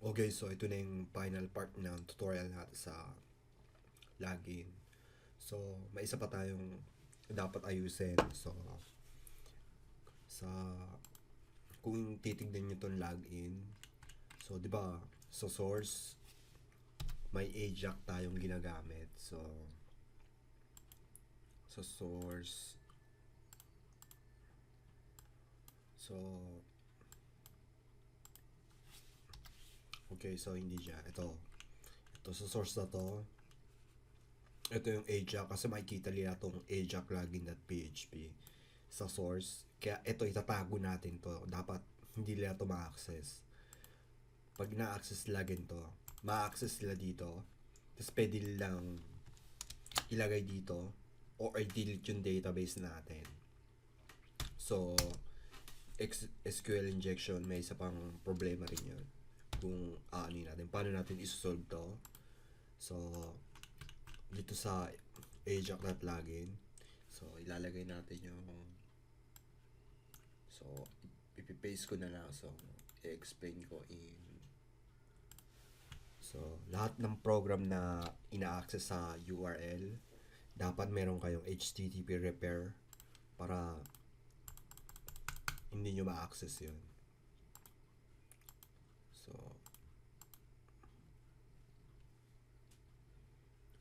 Okay, so ito na yung final part ng tutorial natin sa login. So, may isa pa tayong dapat ayusin. So, sa kung titignan nyo itong login, so, di ba, sa source, may AJAX tayong ginagamit. So, sa source, so, okay, so hindi siya. Ito sa source na to. Ito yung AJAX kasi makikita nila itong AJAX login.php sa source. Kaya ito itatago natin to. Dapat hindi nila to ma-access. Pag na-access login to, ma-access sila dito. Tapos pwede lang ilagay dito or delete yung database natin. So, SQL injection, may isa pang problema rin yun. Kung ano natin, paano natin isolve to. So, dito sa ajax.login, so ilalagay natin yung, so ipipaste ko na lang, so i-explain ko in, so lahat ng program na ina-access sa URL, dapat meron kayong HTTP repair para hindi nyo ma-access yun. So,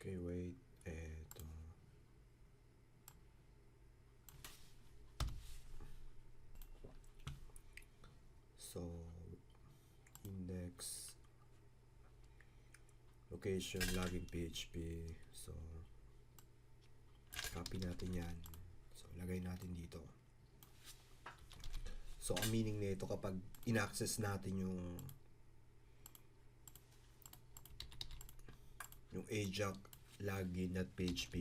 okay, wait. Eto. So, index, location, login PHP. So, copy natin yan. So, lagay natin dito. So, ang meaning nito kapag in-access natin yung AJAX login.php,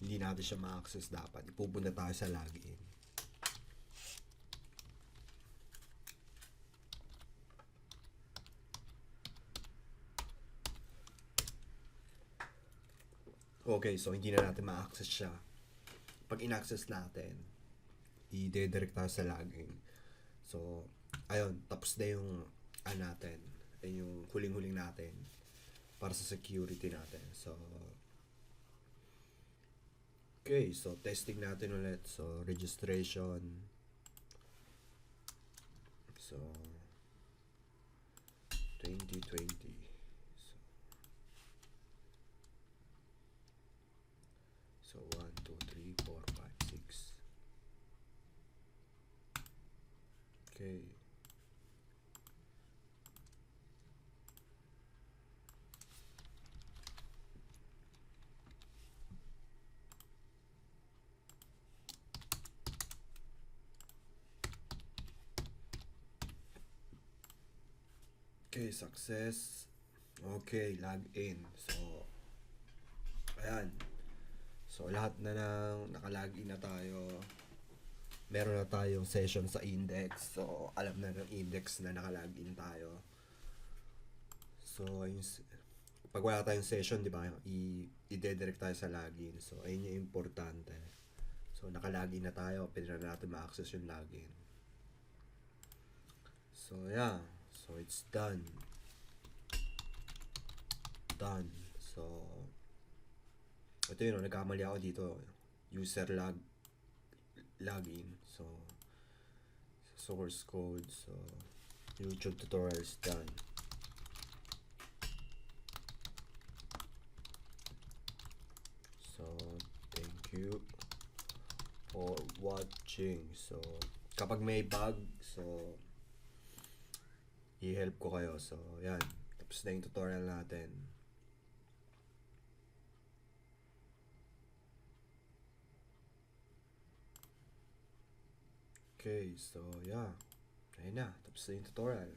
hindi natin siya ma-access dapat. Ipupunta tayo sa login. Okay, so hindi na natin ma-access siya. Pag in-access natin, i-redirect tayo sa login. So, ayun, tapos na yung natin. Yung huling-huling natin para sa security natin. So, okay, so testing natin ulit. So, registration. So, 2020. So 1, 2, 3, 4, 5, 6. Okay. Okay, success. Okay, log in. So, ayan. So, lahat na ng nakalagin na tayo. Meron na tayong session sa index. So, alam na ng index na nakalagin tayo. So, pag wala tayong session, di ba, i-redirect tayo sa login. So, ayun yung importante. So, nakalagin na tayo. Pwede na natin ma-access yung login. So, yeah. So, it's done. Done. So, ito yun, nagkamali ako dito. User login. So, source code. So, YouTube tutorial is done. So, thank you for watching. So, kapag may bug, so, i-help ko kayo. So, yan. Tapos na yung tutorial natin. Okay, so, yeah. Ayun na. Tapos na yung tutorial.